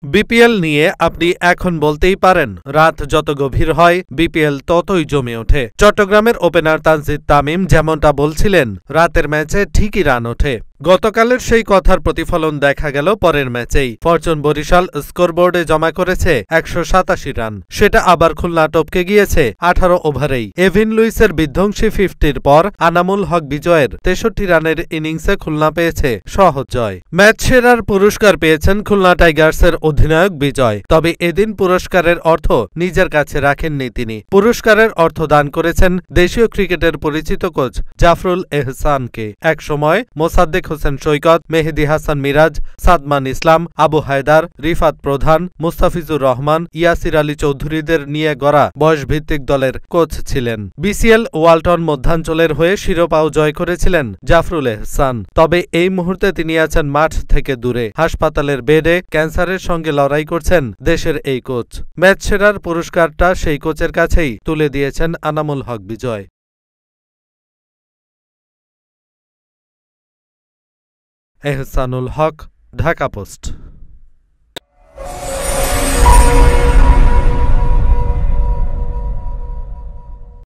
BPL নিয়ে আপনি এখন বলতেই পারেন, রাত যত গভীর হয় বিপিএল ততই জমে ওঠে। চট্টগ্রামের ওপেনার তানজিদ তামিম যেমনটা বলছিলেন, রাতের ম্যাচে ঠিকই রান ওঠে। গতকালের সেই কথার প্রতিফলন দেখা গেল পরের ম্যাচেই। ফরচুন বরিশাল স্কোরবোর্ডে জমা করেছে ১৮৭ রান, সেটা আবার খুলনা টপকে গিয়েছে ১৮ ওভারেই। এভিন লুইসের বিধ্বংসী 50-র পর আনামুল হক বিজয়ের ৬৩ রানের ইনিংসে খুলনা পেয়েছে সহজ জয়। ম্যাচ সেরার পুরস্কার পেয়েছেন খুলনা টাইগার্সের অধিনায়ক বিজয়। তবে এদিন পুরস্কারের অর্থ নিজের কাছে রাখেননি তিনি। পুরস্কারের অর্থ দান করেছেন দেশীয় ক্রিকেটের পরিচিত কোচ জাফরুল এহসানকে। একসময় মোসাদ্দেক হোসেন সৈকত, মেহেদী হাসান মিরাজ, সাদমান ইসলাম, আবু হায়দার, রিফাত প্রধান, মুস্তাফিজুর রহমান, ইয়াসির আলী চৌধুরীদের নিয়ে গড়া বয়সভিত্তিক দলের কোচ ছিলেন। বিসিএল ওয়ালটন মধ্যাঞ্চলের হয়ে শিরোপাও জয় করেছিলেন জাফরুল এহসান। তবে এই মুহূর্তে তিনি আছেন মাঠ থেকে দূরে, হাসপাতালের বেডে ক্যান্সারের সঙ্গে লড়াই করছেন দেশের এই কোচ। ম্যাচ সেরার পুরস্কারটা সেই কোচের কাছেই তুলে দিয়েছেন আনামুল হক বিজয়। এহসানুল হক, ঢাকা পোস্ট।